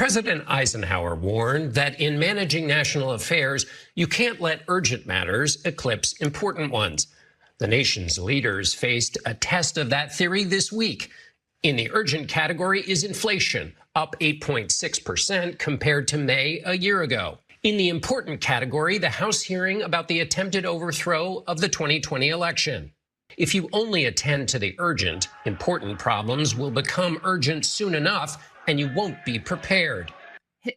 President Eisenhower warned that in managing national affairs, you can't let urgent matters eclipse important ones. The nation's leaders faced a test of that theory this week. In the urgent category is inflation, up 8.6% compared to May a year ago. In the important category, the House hearing about the attempted overthrow of the 2020 election. If you only attend to the urgent, important problems will become urgent soon enough, and you won't be prepared.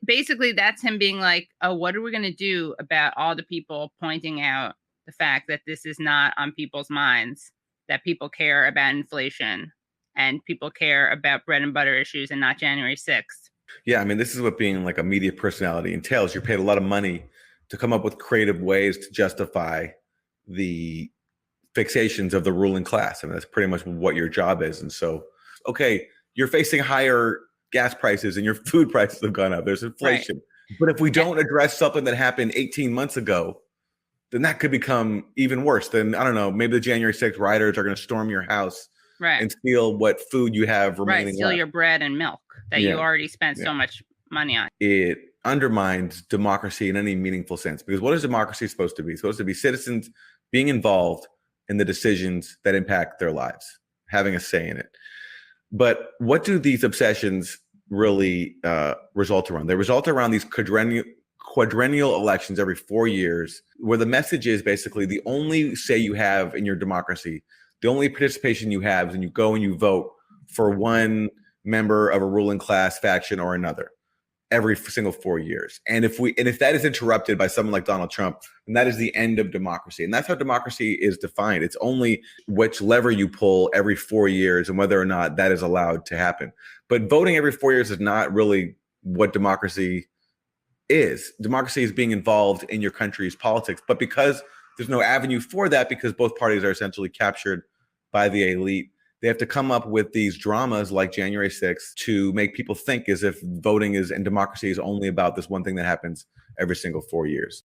Basically, that's him being like, oh, what are we going to do about all the people pointing out the fact that this is not on people's minds, that people care about inflation and people care about bread and butter issues and not January 6th. Yeah, I mean, this is what being like a media personality entails. You're paid a lot of money to come up with creative ways to justify the fixations of the ruling class. I mean, that's pretty much what your job is. And so, okay, you're facing higher gas prices and your food prices have gone up. There's inflation. Right. But if we don't address something that happened 18 months ago, then that could become even worse. Then, I don't know, maybe the January 6th rioters are going to storm your house and steal what food you have remaining steal left. Your bread and milk that you already spent so much money on. It undermines democracy in any meaningful sense, because what is democracy supposed to be? It's supposed to be citizens being involved in the decisions that impact their lives, having a say in it. But what do these obsessions really result around? They result around these quadrennial elections every 4 years, where the message is basically the only say you have in your democracy, the only participation you have is when you go and you vote for one member of a ruling class, faction, or another every single 4 years. And if that is interrupted by someone like Donald Trump, then that is the end of democracy. And that's how democracy is defined. It's only which lever you pull every 4 years and whether or not that is allowed to happen. But voting every 4 years is not really what democracy is. Democracy is being involved in your country's politics. But because there's no avenue for that, because both parties are essentially captured by the elite, they have to come up with these dramas like January 6th to make people think as if voting is and democracy is only about this one thing that happens every single 4 years.